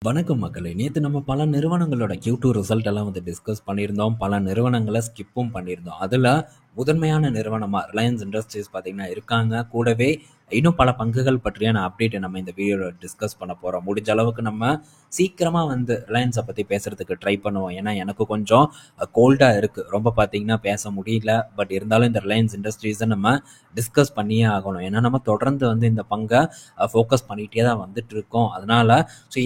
வணக்கம் மக்களே! நேத்து நம்ம பல நிறுவனங்களோட Q2 ரிசல்ட் எல்லாம் டிஸ்கஸ் பண்ணியிருந்தோம். பல நிறுவனங்கள ஸ்கிப்பும் பண்ணியிருந்தோம். அதுல முதன்மையான நிறுவனமா ரிலையன்ஸ் இண்டஸ்ட்ரீஸ் பார்த்தீங்கன்னா இருக்காங்க. கூடவே இன்னும் பல பங்குகள் பற்றியான அப்டேட்ட நம்ம இந்த வீடியோல டிஸ்கஸ் பண்ண போறோம். முடிஞ்ச அளவுக்கு நம்ம சீக்கிரமா ரிலையன்ஸ பத்தி பேசுறதுக்கு ட்ரை பண்ணுவோம். ஏன்னா எனக்கு கொஞ்சம் கோல்டா இருக்கு. ரொம்ப பார்த்தீங்கன்னா பேச முடியல. பட் இருந்தாலும் இந்த ரிலையன்ஸ் இண்டஸ்ட்ரீஸ நம்ம டிஸ்கஸ் பண்ணியே ஆகணும். ஏன்னா நம்ம தொடர்ந்து இந்த பங்க ஃபோக்கஸ் பண்ணிட்டே தான் வந்துட்டு இருக்கோம். அதனால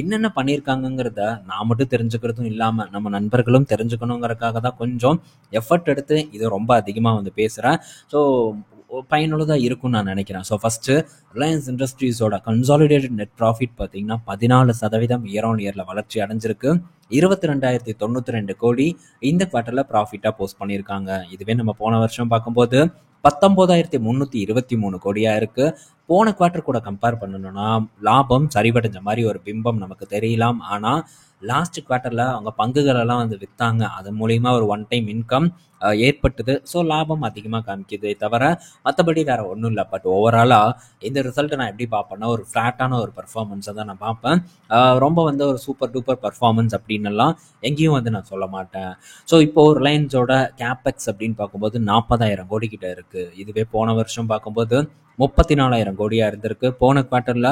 என்னென்ன பண்ணியிருக்காங்கங்கிறத நான் மட்டும் தெரிஞ்சுக்கிறதும் இல்லாமல் நம்ம நண்பர்களும் தெரிஞ்சுக்கணுங்கிறதுக்காக தான் கொஞ்சம் எஃபர்ட் எடுத்து இதை ரொம்ப அதிகமாக பேசுகிறேன். ஸோ பயனுள்ளதாக இருக்கும்னு நான் நினைக்கிறேன். ஸோ ஃபஸ்ட்டு ரிலையன்ஸ் இண்டஸ்ட்ரீஸோட கன்சாலிடேட்டட் நெட் ப்ராஃபிட் பார்த்தீங்கன்னா 14% இயர் ஆன் இயரில் வளர்ச்சி அடைஞ்சிருக்கு. 22,092 கோடி இந்த குவார்ட்டரில் ப்ராஃபிட்டாக போஸ்ட் பண்ணியிருக்காங்க. இதுவே நம்ம போன வருஷம் பார்க்கும்போது 19,323 கோடியா இருக்கு. போன குவார்ட்டர் கூட கம்பேர் பண்ணணும்னா லாபம் சரிவடைஞ்ச மாதிரி ஒரு பிம்பம் நமக்கு தெரியலாம். ஆனால் லாஸ்ட் குவார்ட்டரில் அவங்க பங்குகள் எல்லாம் விற்றாங்க. அதன் மூலியமா ஒரு ஒன் டைம் இன்கம் ஏற்பட்டது. ஸோ லாபம் அதிகமாக காமிக்குது தவிர மற்றபடி வேற ஒன்றும் இல்லை. பட் ஓவராலாக இந்த ரிசல்ட்டை நான் எப்படி பார்ப்பேன்னா ஒரு ஃப்ளாட்டான ஒரு பர்ஃபார்மன்ஸை தான் நான் பார்ப்பேன். ரொம்ப ஒரு சூப்பர் டூப்பர் பர்ஃபார்மன்ஸ் அப்படின்னு எல்லாம் எங்கேயும் நான் சொல்ல மாட்டேன். ஸோ இப்போ ரிலையன்ஸோட கேபெக்ஸ் அப்படின்னு பார்க்கும்போது 40,000 கோடி கிட்ட இருக்கு. இதுவே போன வருஷம் பார்க்கும்போது 34,000 கோடியா இருந்திருக்கு. போன குவார்ட்டர்ல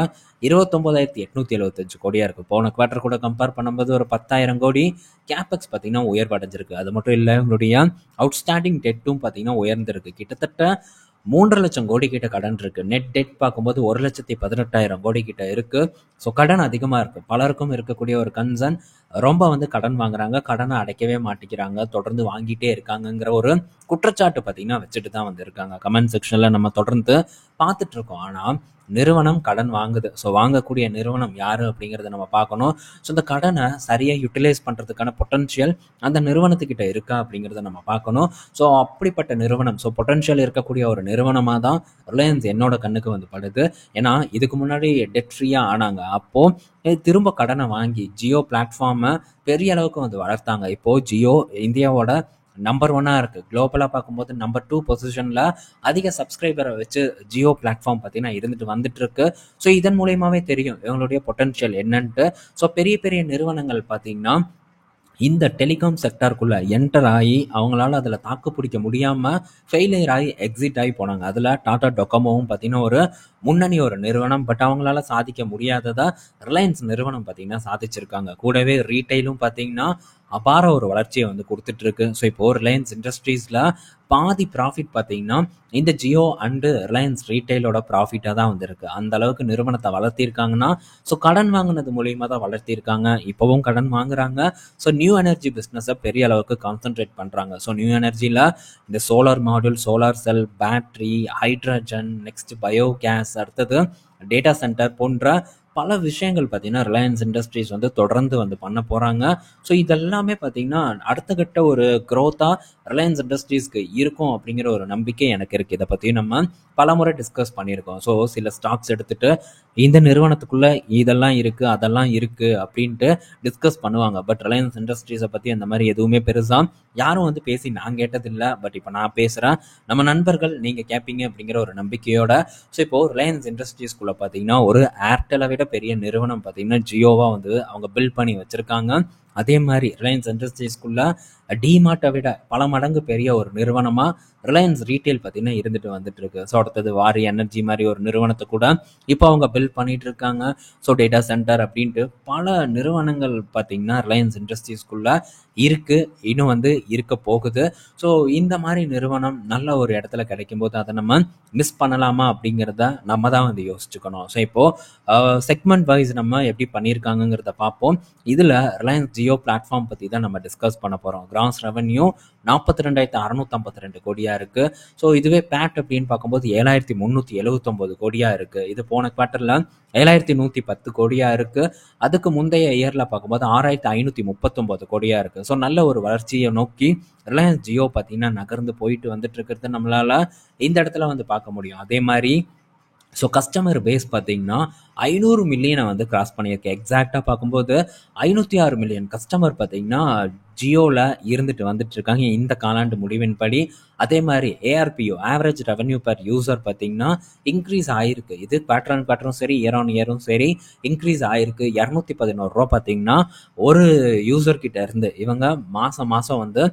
29,875 கோடியா இருக்கு. போன குவார்ட்டர் கூட கம்பேர் பண்ணும்போது ஒரு 10,000 கோடி கேபெக்ஸ் பார்த்தீங்கன்னா உயர்வடைஞ்சிருக்கு. அது மட்டும் இல்லை, உங்களுடைய அவுட்ஸ்டாண்டிங் டெட்டும் பார்த்தீங்கன்னா உயர்ந்திருக்கு. கிட்டத்தட்ட 3,00,000 கோடி கிட்ட கடன் இருக்கு. நெட் டெட் பார்க்கும்போது 1,18,000 கோடி கிட்ட இருக்கு. ஸோ கடன் அதிகமாக இருக்கு. பலருக்கும் இருக்கக்கூடிய ஒரு கன்சர்ன், ரொம்ப கடன் வாங்குறாங்க, கடனை அடைக்கவே மாட்டேங்கிறாங்க, தொடர்ந்து வாங்கிட்டே இருக்காங்கங்கிற ஒரு குற்றச்சாட்டு பார்த்தீங்கன்னா வச்சுட்டு தான் இருக்காங்க. கமெண்ட் செக்ஷன்ல நம்ம தொடர்ந்து பார்த்துட்டு இருக்கோம். ஆனால் நிறுவனம் கடன் வாங்குது. ஸோ வாங்கக்கூடிய நிறுவனம் யாரு அப்படிங்கிறத நம்ம பார்க்கணும். ஸோ இந்த கடனை சரியாக யூட்டிலைஸ் பண்ணுறதுக்கான பொட்டன்ஷியல் அந்த நிறுவனத்துக்கிட்ட இருக்கா அப்படிங்கிறத நம்ம பார்க்கணும். ஸோ அப்படிப்பட்ட நிறுவனம், ஸோ பொட்டன்ஷியல் இருக்கக்கூடிய ஒரு நிறுவனமாக தான் ரிலையன்ஸ் என்னோட கண்ணுக்கு படுது. ஏன்னா இதுக்கு முன்னாடி டெட் ஃப்ரீயாக ஆனாங்க. அப்போது திரும்ப கடனை வாங்கி ஜியோ பிளாட்ஃபார்மை பெரிய அளவுக்கு வளர்த்தாங்க. இப்போது ஜியோ இந்தியாவோட நம்பர் 1 இருக்குது. குளோபலாக பார்க்கும்போது நம்பர் 2 பொசிஷனில் அதிக சப்ஸ்கிரைபரை வச்சு ஜியோ பிளாட்ஃபார்ம் பார்த்தீங்கன்னா இருந்துட்டு வந்துட்டு இருக்கு. ஸோ இதன் மூலியமாகவே தெரியும் இவங்களுடைய பொட்டன்ஷியல் என்னன்ட்டு. ஸோ பெரிய பெரிய நிறுவனங்கள் பார்த்தீங்கன்னா இந்த டெலிகாம் செக்டாருக்குள்ளே என்டர் ஆகி அவங்களால அதில் தாக்கு பிடிக்க முடியாமல் ஃபெயிலியர் ஆகி எக்ஸிட் ஆகி போனாங்க. அதில் டாடா டொக்கோமோவும் பார்த்தீங்கன்னா ஒரு முன்னணி ஒரு நிறுவனம். பட் அவங்களால சாதிக்க முடியாததா ரிலையன்ஸ் நிறுவனம் பார்த்தீங்கன்னா சாதிச்சிருக்காங்க. கூடவே ரீட்டைலும் பார்த்தீங்கன்னா அபார ஒரு வளர்ச்சியை கொடுத்துட்டு இருக்கு. ஸோ இப்போ ரிலையன்ஸ் இண்டஸ்ட்ரீஸில் பாதி ப்ராஃபிட் பார்த்தீங்கன்னா இந்த ஜியோ அண்டு ரிலையன்ஸ் ரீட்டைலோட ப்ராஃபிட்டாக தான் இருக்கு. அந்த அளவுக்கு நிறுவனத்தை வளர்த்திருக்காங்கன்னா ஸோ கடன் வாங்கினது மூலியமாக தான் வளர்த்திருக்காங்க. இப்போவும் கடன் வாங்குறாங்க. ஸோ நியூ எனர்ஜி பிஸ்னஸை பெரிய அளவுக்கு கான்சென்ட்ரேட் பண்ணுறாங்க. ஸோ நியூ எனர்ஜியில் இந்த solar module, solar cell, battery, hydrogen, next biogas, அடுத்தது டேட்டா சென்டர் போன்ற பல விஷயங்கள் பார்த்தீங்கன்னா ரிலையன்ஸ் இண்டஸ்ட்ரீஸ் தொடர்ந்து பண்ண போகிறாங்க. ஸோ இதெல்லாமே பார்த்தீங்கன்னா அடுத்த கட்ட ஒரு க்ரோத்தாக ரிலையன்ஸ் இண்டஸ்ட்ரீஸ்க்கு இருக்கும் அப்படிங்கிற ஒரு நம்பிக்கை எனக்கு இருக்குது. இதை பற்றி நம்ம பல முறை டிஸ்கஸ் பண்ணியிருக்கோம். ஸோ சில ஸ்டாக்ஸ் எடுத்துகிட்டு இந்த நிறுவனத்துக்குள்ளே இதெல்லாம் இருக்குது அதெல்லாம் இருக்குது அப்படின்ட்டு டிஸ்கஸ் பண்ணுவாங்க. பட் ரிலையன்ஸ் இண்டஸ்ட்ரீஸை பற்றி அந்த மாதிரி எதுவுமே பெருசாக யாரும் பேசி நான் கேட்டதில்லை. பட் இப்போ நான் பேசுகிறேன், நம்ம நண்பர்கள் நீங்கள் கேட்பீங்க அப்படிங்கிற ஒரு நம்பிக்கையோட. ஸோ இப்போது ரிலையன்ஸ் இண்டஸ்ட்ரீஸ்குள்ளே பார்த்தீங்கன்னா ஒரு ஏர்டெலை விட பெரிய நிறுவனம் பார்த்தீங்கன்னா ஜியோவாக அவங்க பில்ட் பண்ணி வச்சுருக்காங்க. அதே மாதிரி ரிலையன்ஸ் இண்டஸ்ட்ரீஸ்குள்ள டிமார்ட்டை விட பல மடங்கு பெரிய ஒரு நிறுவனமாக ரிலையன்ஸ் ரீட்டைல் பார்த்தீங்கன்னா இருந்துட்டு வந்துட்டு இருக்கு. ஸோ அடுத்தது வாரி எனர்ஜி மாதிரி ஒரு நிறுவனத்தை கூட இப்போ அவங்க பில்ட் பண்ணிட்டு இருக்காங்க. ஸோ டேட்டா சென்டர் அப்படின்ட்டு பல நிறுவனங்கள் பார்த்தீங்கன்னா ரிலையன்ஸ் இண்டஸ்ட்ரீஸ்குள்ள இருக்கு, இன்னும் இருக்க போகுது. ஸோ இந்த மாதிரி நிறுவனம் நல்ல ஒரு இடத்துல கிடைக்கும் போது அதை நம்ம மிஸ் பண்ணலாமா அப்படிங்கிறத நம்ம தான் யோசிச்சுக்கணும். ஸோ இப்போ செக்மெண்ட் வைஸ் நம்ம எப்படி பண்ணியிருக்காங்கிறத பார்ப்போம். இதில் ரிலையன்ஸ் ஜியோ பிளாட்ஃபார்ம் பற்றி தான் நம்ம டிஸ்கஸ் பண்ண போகிறோம். கிராஸ் ரெவன்யூ 42,652 கோடியாக இருக்குது. ஸோ இதுவே பேட் அப்படின்னு பார்க்கும்போது 7,379 கோடியாக இருக்குது. இது போன குவார்ட்டரில் 7,110 கோடியாக இருக்குது. அதுக்கு முந்தைய இயரில் பார்க்கும்போது 6,539 கோடியாக இருக்குது. ஸோ நல்ல ஒரு வளர்ச்சியை நோக்கி ரிலையன்ஸ் ஜியோ பார்த்தீங்கன்னா நகர்ந்து போயிட்டு வந்துட்டு இருக்கிறது நம்மளால் இந்த இடத்துல பார்க்க முடியும். அதே மாதிரி ஸோ கஸ்டமர் பேஸ் பார்த்தீங்கன்னா 500 மில்லியனை வந்து கிராஸ் பண்ணியிருக்கு. எக்ஸாக்டாக பார்க்கும்போது 506 மில்லியன் கஸ்டமர் பார்த்தீங்கன்னா ஜியோவில் இருந்துட்டு வந்துட்டு இருக்காங்க இந்த காலாண்டு முடிவின்படி. அதே மாதிரி A R P O average revenue per user பார்த்தீங்கன்னா இன்க்ரீஸ் ஆயிருக்கு. இது குவார்டர் ஆன் குவார்டரும் சரி இயர் ஆன் இயரும் சரி இன்க்ரீஸ் ஆயிருக்கு. 211 ரூபா பார்த்தீங்கன்னா ஒரு யூசர் கிட்ட இருந்து இவங்க மாசம் வந்து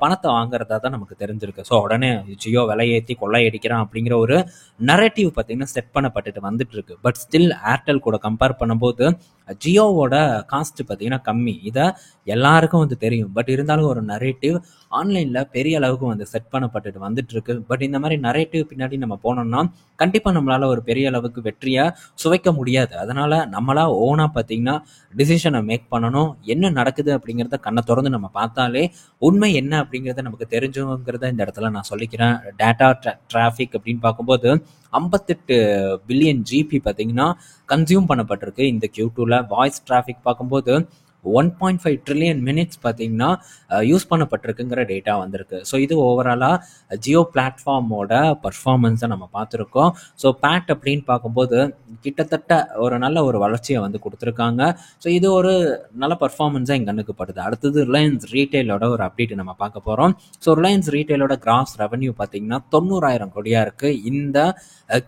பணத்தை வாங்குறதா தான் நமக்கு தெரிஞ்சிருக்கு. ஸோ உடனே ஜியோ விலையேற்றி கொள்ளையடிக்கிறான் அப்படிங்கிற ஒரு நரேட்டிவ் பார்த்தீங்கன்னா செட் பண்ணப்பட்டுட்டு வந்துட்டு இருக்கு. பட் ஸ்டில் ஏர்டெல் கூட கம்பேர் பண்ணும்போது ஜியோவோட காஸ்ட் பார்த்தீங்கன்னா கம்மி. இதை எல்லாருக்கும் வந்து தெரியும். பட் இருந்தாலும் ஒரு நரேட்டிவ் ஆன்லைனில் பெரிய அளவுக்கு வந்து செட் பண்ணப்பட்டுட்டு வந்துட்டு இருக்கு. பட் இந்த மாதிரி நரேட்டிவ் பின்னாடி நம்ம போனோம்னா கண்டிப்பாக நம்மளால ஒரு பெரிய அளவுக்கு வெற்றியை சுவைக்க முடியாது. அதனால நம்மளா ஓனாக பார்த்தீங்கன்னா டிசிஷனை மேக் பண்ணணும். என்ன நடக்குது அப்படிங்கிறத கண்ணை திறந்து நம்ம பார்த்தாலே உண்மை என்ன அப்படிங்கிறத நமக்கு தெரிஞ்சுங்கிறத இந்த இடத்துல நான் சொல்லிக்கிறேன். டேட்டா டிராஃபிக் அப்படின்னு பார்க்கும்போது 58 பில்லியன் ஜிபி பார்த்தீங்கன்னா கன்சியூம் பண்ணப்பட்டிருக்கு இந்த Q2ல. வாய்ஸ் டிராஃபிக் பார்க்கும்போது 1.5 ட்ரில்லியன் மினிட்ஸ் பார்த்தீங்கன்னா யூஸ் பண்ணப்பட்டிருக்குங்கிற டேட்டா வந்திருக்கு. ஸோ இது ஓவராலாக ஜியோ பிளாட்ஃபார்மோட பர்ஃபார்மன்ஸை நம்ம பார்த்துருக்கோம். ஸோ பேட் அப்படின்னு பார்க்கும்போது கிட்டத்தட்ட ஒரு நல்ல ஒரு வளர்ச்சியை வந்து கொடுத்துருக்காங்க. ஸோ இது ஒரு நல்ல பர்ஃபார்மன்ஸாக எங்கள் கண்ணுக்கு படுது. அடுத்தது ரிலையன்ஸ் ரீட்டைலோட ஒரு அப்டேட் நம்ம பார்க்க போகிறோம். ஸோ ரிலையன்ஸ் ரீட்டைலோட கிராஸ் ரெவன்யூ பார்த்தீங்கன்னா 90,000 கோடியாக இருக்குது இந்த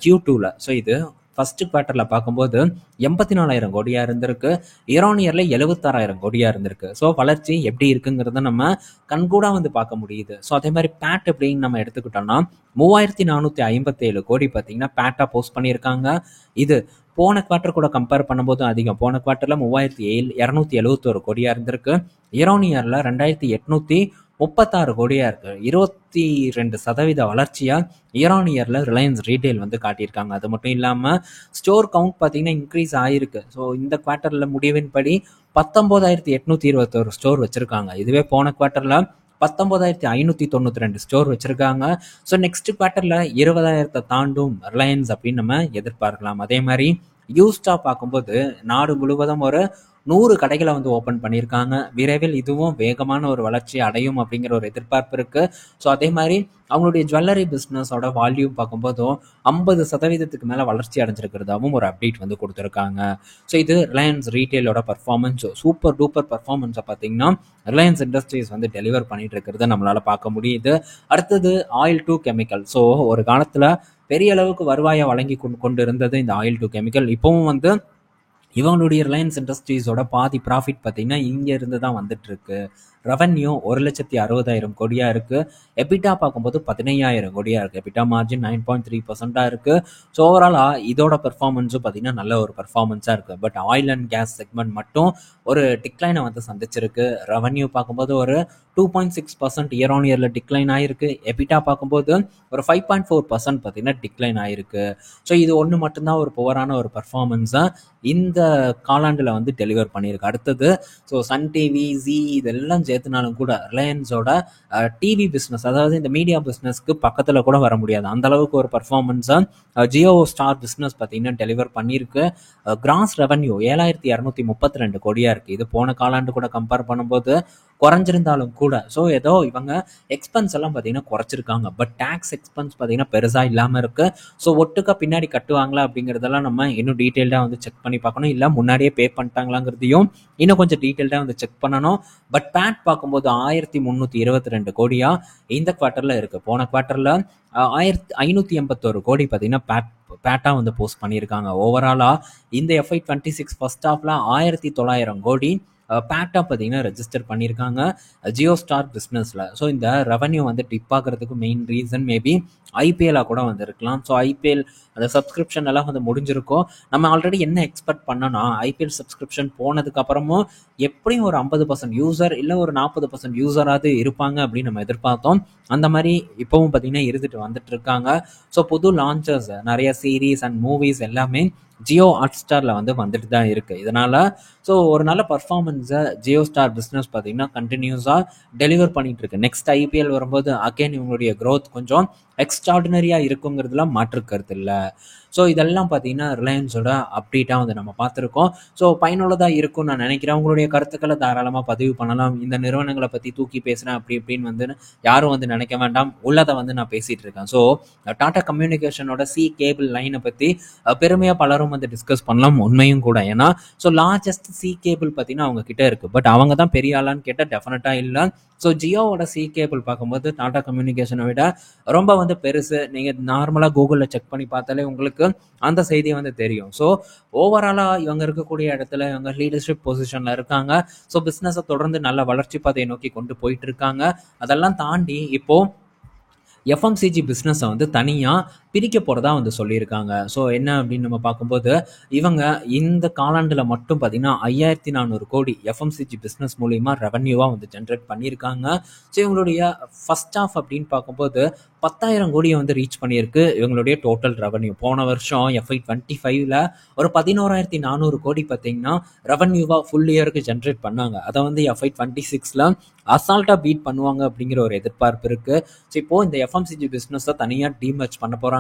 Q2ல. ஸோ இது ஃபர்ஸ்ட் குவார்ட்டர்ல பார்க்கும்போது 84,000 கோடியா இருந்திருக்கு. இயர் ஆன் இயர்ல 76,000 கோடியா இருந்திருக்கு. ஸோ வளர்ச்சி எப்படி இருக்குங்கிறத நம்ம கண்கூடா வந்து பார்க்க முடியுது. ஸோ அதே மாதிரி பேட் அப்படின்னு நம்ம எடுத்துக்கிட்டோம்னா 3,457 கோடி பார்த்தீங்கன்னா பேட்டா போஸ்ட் பண்ணியிருக்காங்க. இது போன குவார்ட்டர் கூட கம்பேர் பண்ணும்போது அதிகம். போன குவார்ட்டர்ல 3,271 கோடியா இருந்திருக்கு. இயர் ஆன் இயர்ல 2,836 கோடியா இருக்கு. 22% வளர்ச்சியா இயர் ஆன் இயர்ல ரிலையன்ஸ் ரீட்டைல் வந்து காட்டியிருக்காங்க. அது மட்டும் இல்லாம ஸ்டோர் கவுண்ட் பார்த்தீங்கன்னா இன்க்ரீஸ் ஆயிருக்கு. ஸோ இந்த குவார்ட்டர்ல முடிவின்படி 19,821 ஸ்டோர் வச்சிருக்காங்க. இதுவே போன குவார்ட்டர்ல 19,592 ஸ்டோர் வச்சிருக்காங்க. ஸோ நெக்ஸ்ட் குவார்ட்டர்ல 20,000 தாண்டும் ரிலையன்ஸ் அப்படின்னு நம்ம எதிர்பார்க்கலாம். அதே மாதிரி யூஸ்டா பார்க்கும்போது நாடு முழுவதும் ஒரு 100 கடைகளை வந்து ஓப்பன் பண்ணியிருக்காங்க. விரைவில் இதுவும் வேகமான ஒரு வளர்ச்சி அடையும் அப்படிங்கிற ஒரு எதிர்பார்ப்பு இருக்கு. ஸோ அதே மாதிரி அவங்களுடைய ஜுவல்லரி பிஸ்னஸோட வால்யூம் பார்க்கும்போதும் 50% மேலே வளர்ச்சி அடைஞ்சிருக்கிறதாவும் ஒரு அப்டேட் வந்து கொடுத்துருக்காங்க. ஸோ இது ரிலையன்ஸ் ரீட்டைலோட பர்ஃபார்மன்ஸ். சூப்பர் டூப்பர் பர்ஃபார்மன்ஸை பார்த்தீங்கன்னா ரிலையன்ஸ் இண்டஸ்ட்ரீஸ் வந்து டெலிவர் பண்ணிட்டு இருக்கிறத நம்மளால பார்க்க முடியுது. அடுத்தது ஆயில் டு கெமிக்கல். ஸோ ஒரு காலத்தில் பெரிய அளவுக்கு வருவாயை வழங்கி கொண்டு இருந்தது இந்த ஆயில் டு கெமிக்கல். இப்பவும் வந்து இவங்களுடைய ரிலையன்ஸ் இண்டஸ்ட்ரீஸோட பாதி ப்ராஃபிட் பார்த்தீங்கன்னா இங்கே இருந்து தான் வந்துட்டு இருக்கு. ரெவன்யூ 1,60,000 கோடியா இருக்கு. எபிட்டா பார்க்கும்போது 15,000 கோடியா இருக்கு. எபிட்டா மார்ஜின் 9.3% இருக்கு. ஸோ ஓவராலா இதோட பெர்ஃபார்மன்ஸும் பார்த்தீங்கன்னா நல்ல ஒரு பெர்ஃபார்மன்ஸா இருக்கு. But oil and gas segment மட்டும் ஒரு டிக்ளைனை வந்து சந்திச்சிருக்கு. ரெவன்யூ பார்க்கும்போது ஒரு 2.6% இயர் ஆன் இயர்ல டிக்ளைன் ஆயிருக்கு. எபிட்டா பார்க்கும்போது ஒரு 5.4% பார்த்தீங்கன்னா டிக்ளைன் ஆயிருக்கு. ஸோ இது ஒன்று மட்டும்தான் ஒரு புவரான ஒரு பர்ஃபார்மன்ஸா இந்த காலாண்டில் வந்து டெலிவர் பண்ணியிருக்கு. அடுத்தது ஸோ சன் டிவி ஜி இதெல்லாம் சேர்த்துனாலும் கூட ரிலையன்ஸோட டிவி பிஸ்னஸ், அதாவது இந்த மீடியா பிஸ்னஸ்க்கு பக்கத்தில் கூட வர முடியாது. அந்த அளவுக்கு ஒரு பர்ஃபார்மன்ஸாக ஜியோ ஸ்டார் பிஸ்னஸ் பார்த்தீங்கன்னா டெலிவர் பண்ணியிருக்கு. கிராஸ் ரெவன்யூ 7,232 கோடியாக இருக்குது. இது போன காலாண்டு கூட கம்பேர் பண்ணும்போது குறைஞ்சிருந்தாலும் கூட ஸோ ஏதோ இவங்க எக்ஸ்பென்ஸ் எல்லாம் பார்த்தீங்கன்னா குறைச்சிருக்காங்க. பட் டேக்ஸ் எக்ஸ்பென்ஸ் பார்த்தீங்கன்னா பெருசாக இல்லாமல் இருக்கு. ஸோ ஒட்டுக்கா பின்னாடி கட்டுவாங்களா அப்படிங்கிறதெல்லாம் நம்ம இன்னும் டீட்டெயில்டாக வந்து செக் பண்ணி பார்க்கணும். இல்லை முன்னாடியே பே பண்ணிட்டாங்களாங்கிறதையும் இன்னும் கொஞ்சம் டீட்டெயில்டாக வந்து செக் பண்ணணும். பட் பேட் பார்க்கும்போது 1,322 கோடியா இந்த குவார்ட்டர்ல இருக்கு. போன குவார்ட்டர்ல 1,581 கோடி பார்த்தீங்கன்னா பேட்டா வந்து போஸ்ட் பண்ணியிருக்காங்க. ஓவராலா இந்த FY26 ஃபர்ஸ்ட் ஹாஃப்ல 1,900 கோடி பேட்டா பார்த்தீங்கன்னா ரெஜிஸ்டர் பண்ணியிருக்காங்க ஜியோ ஸ்டார் பிஸ்னஸில். ஸோ இந்த ரெவன்யூ வந்து டிப் ஆகிறதுக்கு மெயின் ரீசன் மேபி ஐபிஎல்லாக கூட வந்து இருக்கலாம். ஸோ ஐபிஎல் அந்த சப்ஸ்கிரிப்ஷன் எல்லாம் வந்து முடிஞ்சிருக்கும். நம்ம ஆல்ரெடி என்ன எக்ஸ்பெக்ட் பண்ணோன்னா ஐபிஎல் சப்ஸ்கிரிப்ஷன் போனதுக்கு அப்புறமும் எப்படியும் ஒரு 50% யூசர் இல்லை ஒரு 40% யூசராவது இருப்பாங்க அப்படின்னு நம்ம எதிர்பார்த்தோம். அந்த மாதிரி இப்போவும் பார்த்தீங்கன்னா இருந்துட்டு வந்துட்டு இருக்காங்க. ஸோ புது லான்ச்சர்ஸ் நிறைய சீரீஸ் அண்ட் மூவிஸ் எல்லாமே ஜியோ ஹாட்ஸ்டாரில் வந்து வந்துட்டு தான் இருக்கு. இதனால ஸோ ஒரு நல்ல பர்ஃபார்மன்ஸை ஜியோ ஸ்டார் பிஸ்னஸ் பார்த்தீங்கன்னா கண்டினியூஸாக டெலிவர் பண்ணிட்டு இருக்கு. நெக்ஸ்ட் ஐபிஎல் வரும்போது அகைன் இவங்களுடைய க்ரோத் கொஞ்சம் எக்ஸ்ட்ராடினரியாக இருக்குங்கிறதுலாம் மாற்று கருத்து இல்லை. ஸோ இதெல்லாம் பார்த்தீங்கன்னா ரிலையன்ஸோட அப்டேட்டாக வந்து நம்ம பார்த்துருக்கோம். ஸோ பயனுள்ளதாக இருக்கும்னு நான் நினைக்கிறேன். உங்களுடைய கருத்துக்களை தாராளமாக பதிவு பண்ணலாம். இந்த நிறுவனங்களை பற்றி தூக்கி பேசுகிறேன் அப்படி இப்படின்னு வந்து யாரும் வந்து நினைக்க வேண்டாம். உள்ளதை வந்து நான் பேசிகிட்டு இருக்கேன். ஸோ டாடா கம்யூனிகேஷனோட சி கேபிள் லைனை பற்றி பெருமையாக பலரும் வந்து டிஸ்கஸ் பண்ணலாம். உண்மையும் கூட. ஏன்னா ஸோ லார்ஜஸ்ட் சி கேபிள் பார்த்தீங்கன்னா அவங்க கிட்ட இருக்குது. பட் அவங்க தான் பெரிய ஆளான்னு கேட்டால் டெஃபினட்டாக இல்லை. ஸோ ஜியோவோட சி கேபிள் பார்க்கும்போது டாடா கம்யூனிகேஷனை விட ரொம்ப வந்து பெருசு. நீங்கள் நார்மலாக கூகுளில் செக் பண்ணி பார்த்தாலே உங்களுக்கு அந்த செய்தி வந்து தெரியும். ஸோ ஓவராலாக இவங்க இருக்கக்கூடிய இடத்துல இவங்க லீடர்ஷிப் பொசிஷனில் இருக்காங்க. ஸோ பிஸ்னஸை தொடர்ந்து நல்ல வளர்ச்சி பாதையை நோக்கி கொண்டு போயிட்டு இருக்காங்க. அதெல்லாம் தாண்டி இப்போது எஃப்எம்சிஜி பிஸ்னஸை வந்து தனியாக பிரிக்க போகிறதா வந்து சொல்லியிருக்காங்க. ஸோ என்ன அப்படின்னு நம்ம பார்க்கும்போது இவங்க இந்த காலாண்டில் மட்டும் பார்த்தீங்கன்னா 5400 கோடி எஃப்எம்சிஜி பிஸ்னஸ் மூலிமா ரெவன்யூவாக வந்து ஜென்ரேட் பண்ணியிருக்காங்க. ஸோ இவங்களுடைய ஃபர்ஸ்ட் ஆஃப் அப்படின்னு பார்க்கும்போது 10,000 கோடியை வந்து ரீச் பண்ணியிருக்கு இவங்களுடைய டோட்டல் ரெவன்யூ. போன வருஷம் FY25ல் ஒரு 11,400 கோடி பார்த்தீங்கன்னா ரெவன்யூவாக ஃபுல் இயருக்கு ஜென்ரேட் பண்ணாங்க. அதை வந்து FY26ல் அசால்ட்டாக பீட் பண்ணுவாங்க அப்படிங்கிற ஒரு எதிர்பார்ப்பு இருக்குது. ஸோ இப்போது இந்த எஃப்எம்சிஜி பிஸ்னஸை தனியாக டீமர்ஜ் பண்ண போகிறாங்க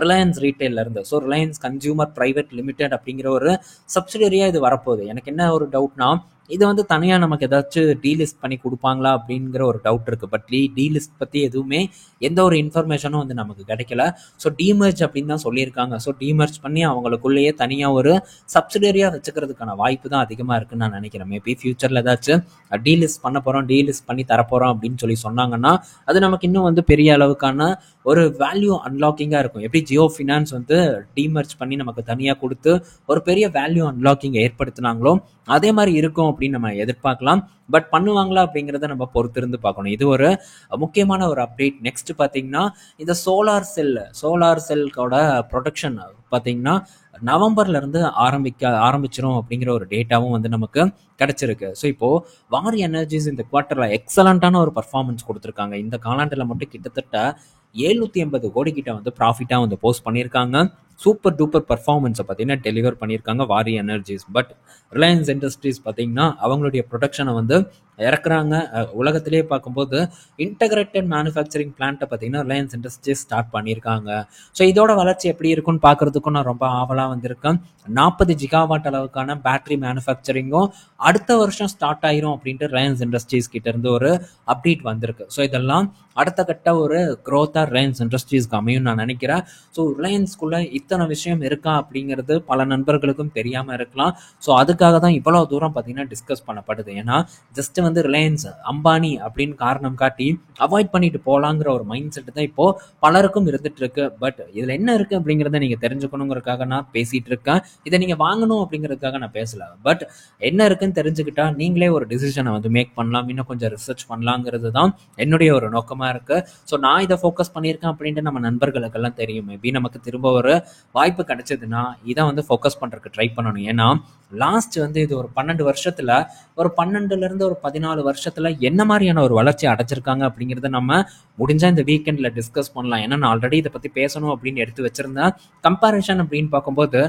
ரிலையன்ஸ் ரீட்டைல்ல இருந்து. So Reliance consumer private limited அப்படிங்கிற ஒரு சப்சிடரியாக இது வரப்போகுது. எனக்கு என்ன ஒரு டவுட்னா இது வந்து தனியாக நமக்கு ஏதாச்சும் டீலிஸ்ட் பண்ணி கொடுப்பாங்களா அப்படிங்கிற ஒரு டவுட் இருக்குது. பட் டீலிஸ்ட் பற்றி எதுவுமே எந்த ஒரு இன்ஃபர்மேஷனும் வந்து நமக்கு கிடைக்கல. ஸோ டீமர்ஜ் அப்படின்னு தான் சொல்லியிருக்காங்க. ஸோ டீமர்ஜ் பண்ணி அவங்களுக்குள்ளேயே தனியாக ஒரு சப்சிடரியாக வச்சுக்கிறதுக்கான வாய்ப்பு தான் அதிகமாக இருக்குன்னு நான் நினைக்கிறேன். மேபி ஃபியூச்சரில் ஏதாச்சும் டீலிஸ்ட் பண்ண போகிறோம், டீலிஸ்ட் பண்ணி தரப்போகிறோம் அப்படின்னு சொல்லி சொன்னாங்கன்னா அது நமக்கு இன்னும் வந்து பெரிய அளவுக்கான ஒரு வேல்யூ அன்லாக்கிங்காக இருக்கும். எப்படி ஜியோ ஃபினான்ஸ் வந்து டீமர்ஜ் பண்ணி நமக்கு தனியாக கொடுத்து ஒரு பெரிய வேல்யூ அன்லாக்கிங் ஏற்படுத்தினாங்களோ அதே மாதிரி இருக்கும் அப்படின்னு நம்ம எதிர்பார்க்கலாம். பட் பண்ணுவாங்களா அப்படிங்கிறத நம்ம பொறுத்திருந்து பார்க்கணும். இது ஒரு முக்கியமான ஒரு அப்டேட். நெக்ஸ்ட் பார்த்தீங்கன்னா இந்த சோலார் செல்கோட ப்ரொடக்ஷன் பார்த்தீங்கன்னா நவம்பர்லேருந்து ஆரம்பிச்சிரும் அப்படிங்கிற ஒரு டேட்டாவும் வந்து நமக்கு கிடைச்சிருக்கு. ஸோ இப்போது வாரி எனர்ஜிஸ் இந்த குவார்ட்டரில் எக்ஸலண்ட்டான ஒரு பர்ஃபார்மன்ஸ் கொடுத்துருக்காங்க. இந்த காலாண்டில் மட்டும் கிட்டத்தட்ட 780 கோடி கிட்ட வந்து ப்ராஃபிட்டாக வந்து போஸ்ட் பண்ணியிருக்காங்க. சூப்பர் டூப்பர் பர்ஃபார்மன்ஸை பார்த்தீங்கன்னா டெலிவர் பண்ணியிருக்காங்க வாரி எனர்ஜிஸ். பட் ரிலையன்ஸ் இண்டஸ்ட்ரீஸ் பார்த்தீங்கன்னா அவங்களுடைய ப்ரொடக்ஷனை வந்து இறக்குறாங்க. உலகத்திலே பார்க்கும்போது இன்டகிரேட்டட் மேனுஃபேக்சரிங் பிளான்ட்டை பார்த்தீங்கன்னா ரிலையன்ஸ் இண்டஸ்ட்ரீஸ் ஸ்டார்ட் பண்ணியிருக்காங்க. ஸோ இதோட வளர்ச்சி எப்படி இருக்குன்னு பார்க்குறதுக்கும் நான் ரொம்ப ஆவலாக வந்திருக்கேன். 40 ஜிகாவாட் அளவுக்கான பேட்டரி மேனுஃபேக்சரிங்கும் அடுத்த வருஷம் ஸ்டார்ட் ஆயிரும் அப்படின்ட்டு ரிலையன்ஸ் இண்டஸ்ட்ரீஸ் கிட்ட இருந்து ஒரு அப்டேட் வந்திருக்கு. ஸோ இதெல்லாம் அடுத்த கட்ட ஒரு க்ரோத்தாக ரிலையன்ஸ் இண்டஸ்ட்ரீஸ்க்கு அமையும் நான் நினைக்கிறேன். ஸோ ரிலையன்ஸ்குள்ளே இத்தனை விஷயம் இருக்கா அப்படிங்கிறது பல நண்பர்களுக்கும் தெரியாமல் இருக்கலாம். ஸோ அதுக்காக தான் இவ்வளோ தூரம் பார்த்தீங்கன்னா டிஸ்கஸ் பண்ணப்படுது. ஏன்னா ஜஸ்ட் வந்து ரிலையன்ஸ் அம்பானி அப்படின்னு காரணம் காட்டி அவாய்ட் பண்ணிட்டு போகலாங்கிற ஒரு மைண்ட் செட் தான் இப்போது பலருக்கும் இருந்துட்டு இருக்கு. பட் இதில் என்ன இருக்குது அப்படிங்கிறத நீங்கள் தெரிஞ்சுக்கணுங்கிறதுக்காக நான் பேசிகிட்டு இருக்கேன். இதை நீங்கள் வாங்கணும் அப்படிங்கிறதுக்காக நான் பேசல. பட் என்ன இருக்குன்னு தெரிஞ்சுக்கிட்டா நீங்களே ஒரு டிசிஷனை வந்து மேக் பண்ணலாம், இன்னும் கொஞ்சம் ரிசர்ச் பண்ணலாங்கிறது தான் என்னுடைய ஒரு நோக்கமாக இருக்குது. ஸோ நான் இதை ஃபோக்கஸ் பண்ணியிருக்கேன் அப்படின்ட்டு நம்ம நண்பர்களுக்கெல்லாம் தெரியும். மேபி நமக்கு திரும்ப ஒரு வாய்ப்பு கிடைச்சதுன்னா இதை வந்து ஃபோக்கஸ் பண்ணுறதுக்கு ட்ரை பண்ணணும். ஏன்னா லாஸ்ட் வந்து இது ஒரு 12 வருஷத்தில் ஒரு 12லேருந்து ஒரு 14 வருஷத்தில் என்ன மாதிரியான ஒரு வளர்ச்சி அடைச்சிருக்காங்க அப்படிங்கிறத நம்ம முடிஞ்சால் இந்த வீக்கெண்டில் டிஸ்கஸ் பண்ணலாம். ஏன்னா நான் ஆல்ரெடி இதை பற்றி பேசணும் அப்படின்னு எடுத்து வச்சுருந்தேன். கம்பேரிஷன் அப்படின்னு பார்க்கும்போது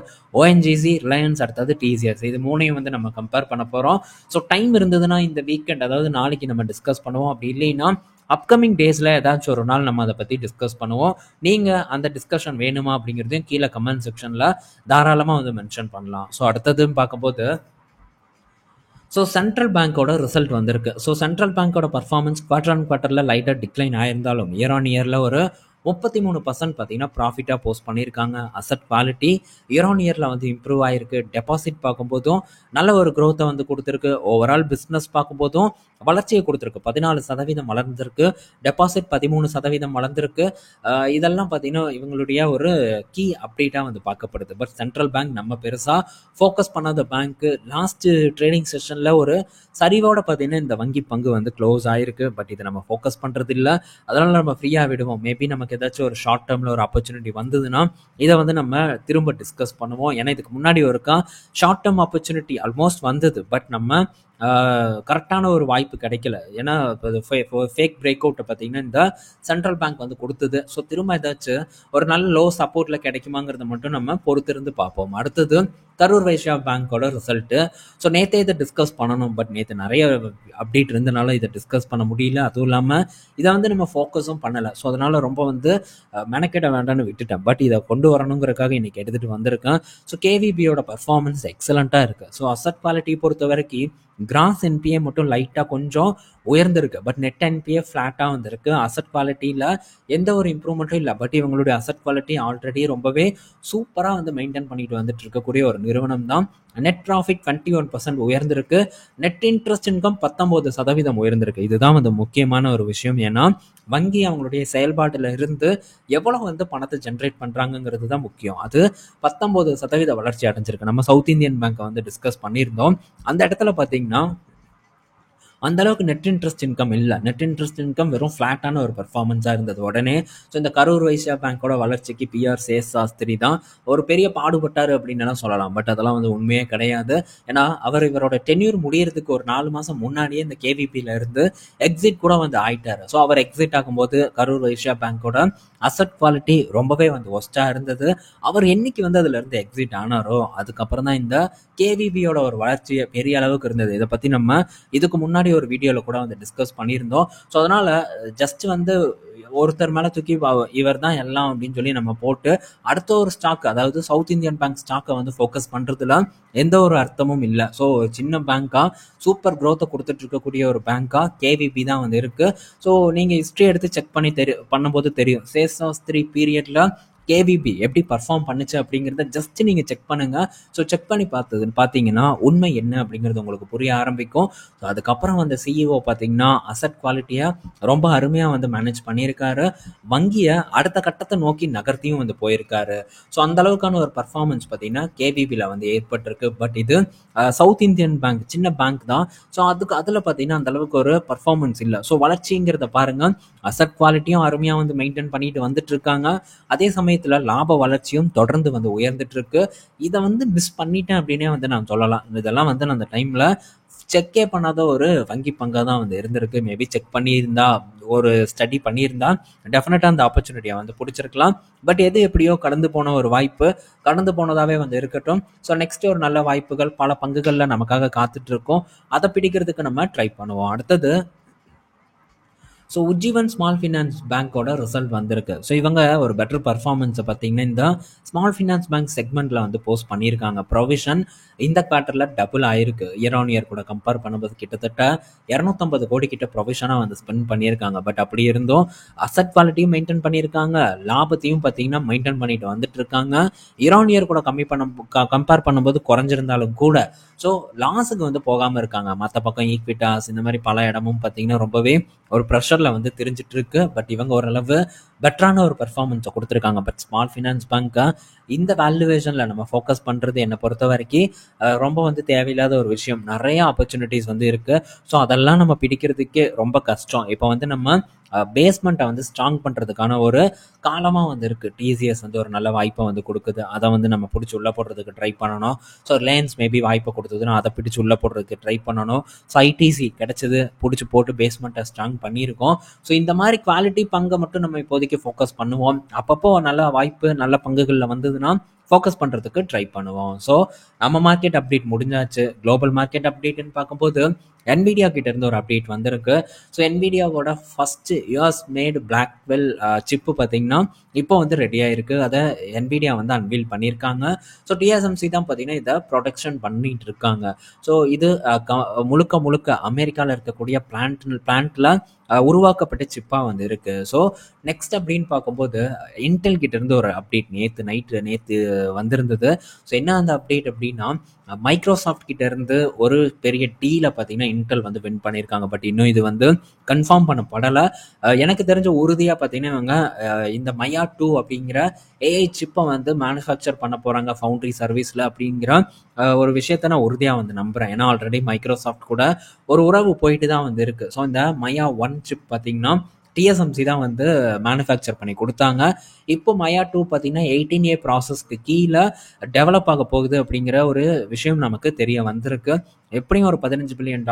ஓஎன்ஜிசி, ரிலையன்ஸ், அடுத்தது டிசிஎஸ், இது மூணையும் வந்து நம்ம கம்பேர் பண்ண போகிறோம். ஸோ டைம் இருந்ததுன்னா இந்த வீக்கெண்ட் அதாவது நாளைக்கு நம்ம டிஸ்கஸ் பண்ணுவோம். அப்படி இல்லைன்னா அப்கமிங் டேஸில் ஏதாச்சும் ஒரு நாள் நம்ம அதை பற்றி டிஸ்கஸ் பண்ணுவோம். நீங்கள் அந்த டிஸ்கஷன் வேணுமா அப்படிங்கிறதையும் கீழே கமெண்ட் செக்ஷனில் தாராளமாக வந்து மென்ஷன் பண்ணலாம். ஸோ அடுத்ததுன்னு பார்க்கும்போது ஸோ சென்ட்ரல் பேங்க்கோட ரிசல்ட் வந்திருக்கு. ஸோ சென்ட்ரல் பேங்க்கோட பர்ஃபார்மன்ஸ் குவார்டர் ஆன் குவார்ட்டரில் லைட்டாக டிக்ளைன் ஆயிருந்தாலும் இயர் ஆன் இயரில் ஒரு 33% பார்த்தீங்கன்னா ப்ராஃபிட்டாக போஸ்ட் பண்ணியிருக்காங்க. அசட் குவாலிட்டி இயர் ஆன் இயரில் வந்து இம்ப்ரூவ் ஆகிருக்கு. டெபாசிட் பார்க்கும்போதும் நல்ல ஒரு க்ரோத்தை வந்து கொடுத்துருக்கு. ஓவரால் பிஸ்னஸ் பார்க்கும்போதும் வளர்ச்சியை கொடுத்துருக்கு. 14% வளர்ந்துருக்கு. டெபாசிட் 13% வளர்ந்துருக்கு. இதெல்லாம் பார்த்தீங்கன்னா இவங்களுடைய ஒரு கீ அப்டேட்டாக வந்து பார்க்கப்படுது. பட் சென்ட்ரல் பேங்க் நம்ம பெருசாக ஃபோக்கஸ் பண்ணாத பேங்க்கு. லாஸ்ட்டு ட்ரேடிங் செஷனில் ஒரு சரிவோட பார்த்தீங்கன்னா இந்த வங்கி பங்கு வந்து க்ளோஸ் ஆகிருக்கு. பட் இதை நம்ம ஃபோக்கஸ் பண்ணுறது இல்லை. அதனால் நம்ம ஃப்ரீயாக விடுவோம். மேபி நமக்கு ஏதாச்சும் ஒரு ஷார்ட் டேர்மில் ஒரு ஆப்பர்ச்சுனிட்டி வந்ததுன்னா இதை வந்து நம்ம திரும்ப டிஸ்கஸ் பண்ணுவோம். ஏன்னா இதுக்கு முன்னாடி ஒருக்கா ஷார்ட் டேர்ம் ஆப்பர்ச்சுனிட்டி ஆல்மோஸ்ட் வந்தது. பட் நம்ம கரெக்டான ஒரு வாய்ப்பு கிடைக்கல. ஏன்னா ஃபேக் பிரேக் அவுட்டை பார்த்தீங்கன்னா இந்த சென்ட்ரல் பேங்க் வந்து கொடுத்தது. ஸோ திரும்ப ஏதாச்சும் ஒரு நல்ல லோ சப்போர்ட்டில் கிடைக்குமாங்கிறத மட்டும் நம்ம பொறுத்திருந்து பார்ப்போம். அடுத்தது கரூர் வைஸ்யா பேங்கோட ரிசல்ட்டு. ஸோ நேற்றே இதை டிஸ்கஸ் பண்ணணும், பட் நேற்று நிறைய அப்டேட் இருந்தனால இதை டிஸ்கஸ் பண்ண முடியல. அதுவும் இல்லாமல் இதை வந்து நம்ம ஃபோக்கஸும் பண்ணலை. ஸோ அதனால் ரொம்ப வந்து மெனக்கெட வேண்டாம்னு விட்டுட்டேன். பட் இதை கொண்டு வரணுங்கிறதுக்காக இன்றைக்கி எடுத்துகிட்டு வந்திருக்கேன். ஸோ கேவிபியோட பர்ஃபார்மன்ஸ் எக்ஸலண்ட்டாக இருக்குது. ஸோ அசட் குவாலிட்டி பொறுத்த வரைக்கும் கிராஸ் என்பிஏ மட்டும் லைட்டாக கொஞ்சம் உயர்ந்திருக்கு, பட் நெட் என்பிஏ ஃப்ளாட்டாக வந்திருக்கு. அசட் குவாலிட்டியில் எந்த ஒரு இம்ப்ரூவ்மெண்ட்டும் இல்லை, பட் இவங்களுடைய அசட் குவாலிட்டி ஆல்ரெடி ரொம்பவே சூப்பராக வந்து மெயின்டைன் பண்ணிட்டு வந்துட்டு இருக்கக்கூடிய ஒரு நிறுவனம் தான். நெட் ப்ராஃபிட் 21% உயர்ந்திருக்கு. நெட் இன்ட்ரெஸ்ட் இன்கம் 19% உயர்ந்திருக்கு. இதுதான் வந்து முக்கியமான ஒரு விஷயம். ஏன்னா வங்கி அவங்களுடைய செயல்பாட்டில் இருந்து எவ்வளவு வந்து பணத்தை ஜென்ரேட் பண்ணுறாங்கிறது தான் முக்கியம். அது 19% வளர்ச்சி அடைஞ்சிருக்கு. நம்ம சவுத் இந்தியன் பேங்கை வந்து டிஸ்கஸ் பண்ணியிருந்தோம். அந்த இடத்துல பார்த்தீங்கன்னா அந்த அளவுக்கு நெட் இன்ட்ரெஸ்ட் இன்கம் இல்லை. நெட் இன்ட்ரெஸ்ட் இன்கம் வெறும் ஃப்ளாட்டான ஒரு பர்ஃபார்மன்ஸாக இருந்தது. உடனே ஸோ இந்த கரூர் வைஸ்யா பேங்கோட வளர்ச்சிக்கு பிஆர் சேஷ் சாஸ்திரி தான் ஒரு பெரிய பாடுபட்டார் அப்படின்னு சொல்லலாம். பட் அதெல்லாம் வந்து உண்மையே கிடையாது. ஏன்னா இவரோட டென்யூர் முடியறதுக்கு ஒரு 4 மாதம் முன்னாடியே இந்த கேவிபியில் இருந்து எக்ஸிட் கூட வந்து ஆயிட்டாரு. ஸோ அவர் எக்ஸிட் ஆகும்போது கரூர் வைஸ்யா பேங்கோட அசட் குவாலிட்டி ரொம்பவே வந்து ஒஸ்ட்டாக இருந்தது. அவர் என்னைக்கு வந்து அதுல இருந்து எக்ஸிட் ஆனாரோ அதுக்கப்புறம் தான் இந்த கேவிபியோட ஒரு வளர்ச்சி பெரிய அளவுக்கு இருந்தது. இதை பற்றி நம்ம இதுக்கு முன்னாடி ஒரு வீடியோவில் கூட வந்து டிஸ்கஸ் பண்ணியிருந்தோம். ஸோ அதனால் ஜஸ்ட் வந்து ஒருத்தர் மேலே தூக்கி இவர் தான் எல்லாம் அப்படின்னு சொல்லி நம்ம போட்டு அடுத்த ஒரு ஸ்டாக், அதாவது சவுத் இந்தியன் பேங்க் ஸ்டாக்கை வந்து ஃபோக்கஸ் பண்ணுறதுல எந்த ஒரு அர்த்தமும் இல்லை. ஸோ சின்ன பேங்காக சூப்பர் க்ரோத்தை கொடுத்துட்டு இருக்கக்கூடிய ஒரு பேங்காக கேவிபி தான் வந்து இருக்குது. ஸோ நீங்கள் ஹிஸ்ட்ரி எடுத்து செக் பண்ணி பண்ணும்போது தெரியும் சேஷ் சாஸ்திரி பீரியடில் கேவிபி எப்படி பர்ஃபார்ம் பண்ணுச்சு அப்படிங்கிறத ஜஸ்ட் நீங்கள் செக் பண்ணுங்கள். ஸோ செக் பண்ணி பார்த்தீங்கன்னா உண்மை என்ன அப்படிங்கிறது உங்களுக்கு புரிய ஆரம்பிக்கும். ஸோ அதுக்கப்புறம் வந்து சிஇஓ பார்த்தீங்கன்னா அசட் குவாலிட்டியை ரொம்ப அருமையாக வந்து மேனேஜ் பண்ணியிருக்காரு. வங்கியை அடுத்த கட்டத்தை நோக்கி நகர்த்தியும் வந்து போயிருக்காரு. ஸோ அந்த அளவுக்கான ஒரு பர்ஃபார்மன்ஸ் பார்த்தீங்கன்னா கேவிபியில் வந்து ஏற்பட்டிருக்கு. பட் இது சவுத் இந்தியன் பேங்க் சின்ன பேங்க் தான். ஸோ அதில் பார்த்தீங்கன்னா அந்த அளவுக்கு ஒரு பர்ஃபார்மன்ஸ் இல்லை. ஸோ வளர்ச்சிங்கிறத பாருங்கள், அசட் குவாலிட்டியும் அருமையாக வந்து மெயின்டைன் பண்ணிட்டு வந்துட்டு இருக்காங்க. அதே சமயத்தில் லாப வளர்ச்சியும் தொடர்ந்து வந்து உயர்ந்துட்டு இருக்கு. இதை வந்து மிஸ் பண்ணிட்டேன் அப்படின்னே வந்து நான் சொல்லலாம். இதெல்லாம் வந்து நான் அந்த டைம்ல செக்கே பண்ணாத ஒரு வங்கி பங்காக தான் வந்து இருந்திருக்கு. மேபி செக் பண்ணியிருந்தா, ஒரு ஸ்டடி பண்ணியிருந்தா டெஃபினட்டாக அந்த ஆப்பர்ச்சுனிட்டியை வந்து பிடிச்சிருக்கலாம். பட் எது எப்படியோ கடந்து போன ஒரு வாய்ப்பு கடந்து போனதாகவே வந்து இருக்கட்டும். ஸோ நெக்ஸ்ட் ஒரு நல்ல வாய்ப்புகள் பல பங்குகளில் நமக்காக காத்துட்டு இருக்கோம். அதை பிடிக்கிறதுக்கு நம்ம ட்ரை பண்ணுவோம். அடுத்தது ஸோ உஜ்ஜீவன் ஸ்மால் ஃபினான்ஸ் பேங்கோட ரிசல்ட் வந்திருக்கு. ஸோ இவங்க ஒரு பெட்டர் பர்ஃபார்மன்ஸை பார்த்தீங்கன்னா இந்த ஸ்மால் ஃபினான்ஸ் பேங்க் செக்மெண்ட்டில் வந்து போஸ்ட் பண்ணியிருக்காங்க. ப்ரொவிஷன் இந்த குவார்ட்டரில் டபுள் ஆயிருக்கு. இயர் ஆன் இயர் கூட கம்பேர் பண்ணும்போது கிட்டத்தட்ட 250 கோடி கிட்ட ப்ரொவிஷனாக வந்து ஸ்பெண்ட் பண்ணியிருக்காங்க. பட் அப்படி இருந்தும் அசட் குவாலிட்டியும் மெயின்டைன் பண்ணியிருக்காங்க, லாபத்தையும் பார்த்தீங்கன்னா மெயின்டைன் பண்ணிட்டு வந்துட்டு இருக்காங்க. இயர் ஆன் இயர் கூட கம்பேர் பண்ணும்போது குறைஞ்சிருந்தாலும் கூட ஸோ லாஸுக்கு வந்து போகாமல் இருக்காங்க. மற்ற பக்கம் ஈக்விட்டாஸ் இந்த மாதிரி பல இடமும் பார்த்தீங்கன்னா ரொம்பவே ஒரு ப்ரெஷரில் வந்து தெரிஞ்சிட்டு இருக்கு. பட் இவங்க ஓரளவு பெட்டரான ஒரு பெர்ஃபார்மன்ஸை கொடுத்துருக்காங்க. பட் ஸ்மால் ஃபினான்ஸ் பேங்க்கை இந்த வேல்யூவேஷனில் நம்ம ஃபோக்கஸ் பண்ணுறது என்னை பொறுத்த வரைக்கும் ரொம்ப வந்து தேவையில்லாத ஒரு விஷயம். நிறைய ஆப்பர்ச்சுனிட்டிஸ் வந்து இருக்குது. ஸோ அதெல்லாம் நம்ம பிடிக்கிறதுக்கே ரொம்ப கஷ்டம். இப்போ வந்து நம்ம பேஸ்மெண்ட்டை வந்து ஸ்ட்ராங் பண்ணுறதுக்கான ஒரு காலமாக வந்து இருக்குது. டிசிஎஸ் வந்து ஒரு நல்ல வாய்ப்பை வந்து கொடுக்குது. அதை வந்து நம்ம பிடிச்சி உள்ளே போடுறதுக்கு ட்ரை பண்ணணும். ஸோ ரிலையன்ஸ் மேபி வாய்ப்பை கொடுத்ததுன்னா அதை பிடிச்சி உள்ளே போடுறதுக்கு ட்ரை பண்ணணும். ஸோ ஐடிசி கிடச்சது பிடிச்சி போட்டு பேஸ்மெண்ட்டை ஸ்ட்ராங் பண்ணியிருக்கோம். ஸோ இந்த மாதிரி குவாலிட்டி பங்கை மட்டும் நம்ம இப்போதைக்கு ஃபோக்கஸ் பண்ணுவோம். அப்பப்போ நல்ல வாய்ப்பு நல்ல பங்குகளில் வந்ததுன்னா ஃபோக்கஸ் பண்ணுறதுக்கு ட்ரை பண்ணுவோம். ஸோ நம்ம மார்க்கெட் அப்டேட் முடிஞ்சாச்சு. குளோபல் மார்க்கெட் அப்டேட்னு பார்க்கும்போது NVIDIA கிட்ட இருந்து ஒரு அப்டேட் வந்திருக்கு. ஸோ NVIDIAவோட ஃபர்ஸ்ட் யூஎஸ் மேடு பிளாக்வெல் சிப்பு பார்த்தீங்கன்னா இப்போ வந்து ரெடியாக இருக்குது. அதை NVIDIA வந்து அன்வீல் பண்ணியிருக்காங்க. ஸோ TSMC தான் பார்த்தீங்கன்னா இதை ப்ரொடக்ஷன் பண்ணிட்டு இருக்காங்க. ஸோ இது முழுக்க அமெரிக்காவில் இருக்கக்கூடிய பிளான்ட்டில் உருவாக்கப்பட்ட சிப்பாக வந்து இருக்குது. ஸோ நெக்ஸ்ட் அப்படின்னு பார்க்கும்போது இன்டெல் கிட்ட இருந்து ஒரு அப்டேட் நேற்று வந்திருந்தது. ஸோ என்ன அந்த அப்டேட் அப்படின்னா மைக்ரோசாஃப்ட் கிட்ட இருந்து ஒரு பெரிய டீலை பார்த்தீங்கன்னா இன்டெல் வந்து வின் பண்ணியிருக்காங்க. பட் இன்னும் இது வந்து கன்ஃபார்ம் பண்ணப்படலை. எனக்கு தெரிஞ்ச உறுதியாக பார்த்தீங்கன்னா இவங்க இந்த மையா 2 அப்படிங்கிற AI சிப்பை வந்து மேனுஃபேக்சர் பண்ண போகிறாங்க ஃபவுண்ட்ரி சர்வீஸில் அப்படிங்கிற ஒரு விஷயத்த நான் உறுதியாக வந்து நம்புகிறேன். ஏன்னா ஆல்ரெடி மைக்ரோசாஃப்ட் கூட ஒரு உறவு போயிட்டு தான் வந்து இருக்குது. ஸோ இந்த மையா 1 சிப் பார்த்தீங்கன்னா TSMC தான் வந்து மேனுஃபேக்சர் பண்ணி கொடுத்தாங்க. இப்போ மையா 2 பார்த்தீங்கன்னா 18A ப்ராசஸ்க்கு கீழே டெவலப் ஆக போகுது அப்படிங்கிற ஒரு விஷயம் நமக்கு தெரிய வந்திருக்கு. எப்படியும் ஒரு $15 பில்லியன்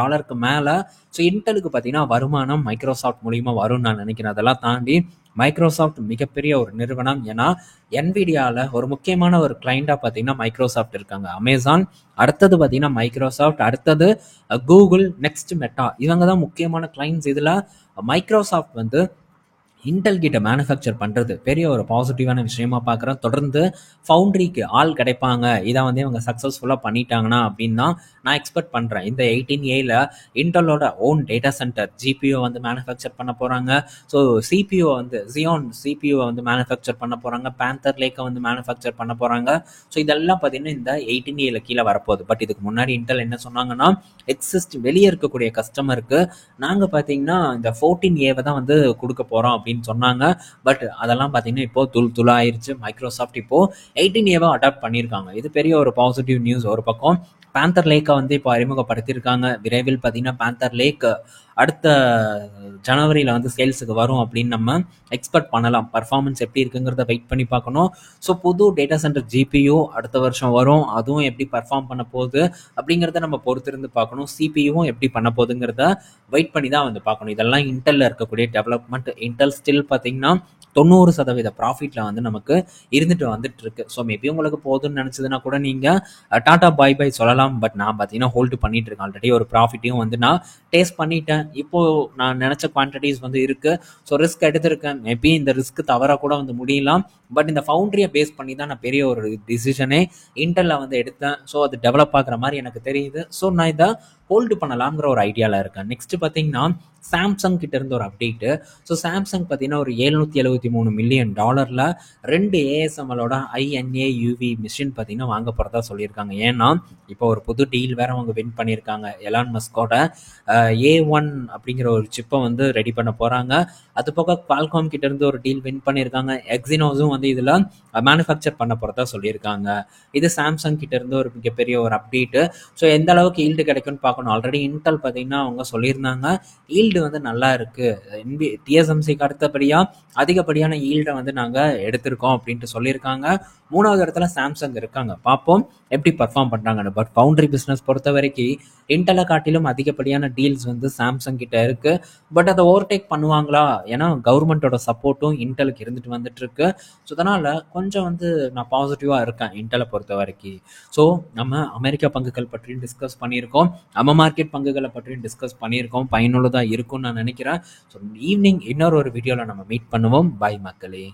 மேலே. ஸோ இன்டெலுக்கு பார்த்தீங்கன்னா வருமானம் மைக்ரோசாஃப்ட் மூலியமாக வரும்னு நான் நினைக்கிறேன். அதெல்லாம் தாண்டி மைக்ரோசாஃப்ட் மிகப்பெரிய ஒரு நிறுவனம். ஏன்னா NVIDIAல ஒரு முக்கியமான ஒரு கிளைண்டா பார்த்தீங்கன்னா மைக்ரோசாஃப்ட் இருக்காங்க. அமேசான், அடுத்தது பார்த்தீங்கன்னா மைக்ரோசாஃப்ட், அடுத்தது கூகுள், நெக்ஸ்ட் மெட்டா. இவங்க தான் முக்கியமான கிளைண்ட்ஸ். இதில் மைக்ரோசாஃப்ட் வந்து இன்டெல் கிட்ட மேனுஃபேக்சர் பண்ணுறது பெரிய ஒரு பாசிட்டிவான விஷயமா பார்க்குறேன். தொடர்ந்து ஃபவுண்ட்ரிக்கு ஆள் கிடைப்பாங்க. இதை வந்து இவங்க சக்ஸஸ்ஃபுல்லாக பண்ணிட்டாங்கன்னா அப்படின்னு தான் நான் எக்ஸ்பெக்ட் பண்ணுறேன். இந்த 18Aல இன்டெலோட ஓன் டேட்டா சென்டர் GPU வந்து மேனுஃபேக்சர் பண்ண போகிறாங்க. ஸோ CPU வந்து Xeon CPU வந்து மேனுஃபேக்சர் பண்ண போகிறாங்க. பேந்தர் லேக்கை வந்து மேனுஃபேக்சர் பண்ண போகிறாங்க. ஸோ இதெல்லாம் பார்த்தீங்கன்னா இந்த 18Aல கீழே வரப்போகுது. பட் இதுக்கு முன்னாடி இன்டெல் என்ன சொன்னாங்கன்னா, வெளியே இருக்கக்கூடிய கஸ்டமருக்கு நாங்கள் பார்த்தீங்கன்னா இந்த 14Aவை தான் வந்து கொடுக்க போகிறோம் அப்படின்னு சொன்னாங்க. பட் அதெல்லாம் பார்த்தீங்கன்னா இப்போ துளாயிருச்சு. மைக்ரோசாஃப்ட் இப்போ 18Aவை அடாப்ட் பண்ணியிருக்காங்க. இது பெரிய ஒரு பாசிட்டிவ் நியூஸ். ஒரு பக்கம் பேந்தர் லேக்கை வந்து இப்போ அறிமுகப்படுத்தியிருக்காங்க. விரைவில் பார்த்தீங்கன்னா பேந்தர் லேக் அடுத்த ஜனவரியில் வந்து சேல்ஸுக்கு வரும் அப்படின்னு நம்ம எக்ஸ்பெக்ட் பண்ணலாம். பர்ஃபார்மன்ஸ் எப்படி இருக்குங்கிறத வெயிட் பண்ணி பார்க்கணும். ஸோ புது டேட்டா சென்டர் GPU அடுத்த வருஷம் வரும். அதுவும் எப்படி பர்ஃபார்ம் பண்ண போகுது அப்படிங்கிறத நம்ம பொறுத்திருந்து பார்க்கணும். CPUவும் எப்படி பண்ண போகுதுங்கிறத வெயிட் பண்ணி தான் வந்து பார்க்கணும். இதெல்லாம் இன்டெல்ல இருக்கக்கூடிய டெவலப்மெண்ட். இன்டெல் ஸ்டில் பார்த்தீங்கன்னா 90% ப்ராஃபிட்ல வந்து நமக்கு இருந்துட்டு வந்துட்டு இருக்கு. ஸோ மேபி உங்களுக்கு போதும்னு நினைச்சதுன்னா கூட நீங்க டாடா பாய் பாய் சொல்லலாம். பட் நான் பார்த்தீங்கன்னா ஹோல்டு பண்ணிட்டு இருக்கேன். ஆல்ரெடி ஒரு ப்ராஃபிட்டையும் வந்து நான் டேஸ்ட் பண்ணிட்டேன். இப்போ நான் நினைச்ச குவான்டிட்டிஸ் வந்து இருக்கு. ஸோ ரிஸ்க் எடுத்திருக்கேன். மேபி இந்த ரிஸ்க் தவற கூட வந்து முடியலாம். பட் இந்த ஃபவுண்டரியை பேஸ் பண்ணி தான் நான் பெரிய ஒரு டிசிஷனே இன்டெல்ல வந்து எடுத்தேன். ஸோ அது டெவலப் ஆகுற மாதிரி எனக்கு தெரியுது. ஸோ நான் இதை ஹோல்டு பண்ணலாம்ங்கிற ஒரு ஐடியாவில் இருக்கேன். நெக்ஸ்ட் பார்த்தீங்கன்னா சாம்சங் கிட்ட இருந்து ஒரு அப்டேட்டு. ஸோ சாம்சங் பார்த்தீங்கன்னா ஒரு $773 மில்லியன் 2 ASMLோட INA UV மிஷின் பார்த்தீங்கன்னா வாங்க போகிறதா சொல்லியிருக்காங்க. ஏன்னா இப்போ ஒரு புது டீல் வேற அவங்க வின் பண்ணியிருக்காங்க. எலான் மஸ்கோட A1 அப்படிங்கிற ஒரு சிப்பை வந்து ரெடி பண்ண போகிறாங்க. அது போக குவால்காம் கிட்ட இருந்து ஒரு டீல் வின் பண்ணியிருக்காங்க. எக்ஸினோஸும் வந்து இதில் மேனுஃபேக்சர் பண்ண போகிறதா சொல்லியிருக்காங்க. இது சாம்சங் கிட்ட இருந்து ஒரு மிகப்பெரிய ஒரு அப்டேட்டு. ஸோ எந்த அளவுக்கு ஈல்டு கிடைக்கும்னு பார்க்கணும். ஆல்ரெடி இன்டெல் பார்த்தீங்கன்னா அவங்க சொல்லியிருந்தாங்க ஈல்டு வந்து நல்லா இருக்கு. TSMCக்கு அடுத்தபடியாக அதிகப்படியான ஈல்டை வந்து நாங்கள் எடுத்திருக்கோம் அப்படின்ட்டு சொல்லியிருக்காங்க. 3வது இடத்துல சாம்சங் இருக்காங்க. பார்ப்போம் எப்படி பர்ஃபார்ம் பண்ணுறாங்கன்னு. பட் ஃபவுண்டரி பிஸ்னஸ் பொறுத்த வரைக்கும் இன்டெலை காட்டிலும் அதிகப்படியான டீல்ஸ் வந்து சாம்சங் கிட்ட இருக்கு. பட் அதை ஓவர்டேக் பண்ணுவாங்களா? ஏன்னா கவர்மெண்ட்டோட சப்போர்ட்டும் இன்டெலுக்கு இருந்துட்டு வந்துட்டு இருக்கு. ஸோ அதனால கொஞ்சம் வந்து நான் பாசிட்டிவாக இருக்கேன் இன்டெலை பொறுத்த வரைக்கும். ஸோ நம்ம அமெரிக்கா பங்குகள் பற்றியும் டிஸ்கஸ் பண்ணியிருக்கோம். நம்ம மார்க்கெட் பங்குகளை பற்றியும் டிஸ்கஸ் பண்ணியிருக்கோம். பயனுள்ளதாக இருக்கும்னு நான் நினைக்கிறேன். ஸோ ஈவினிங் இன்னொரு வீடியோவில் நம்ம மீட் பண்ணுவோம். பாய் மக்களே.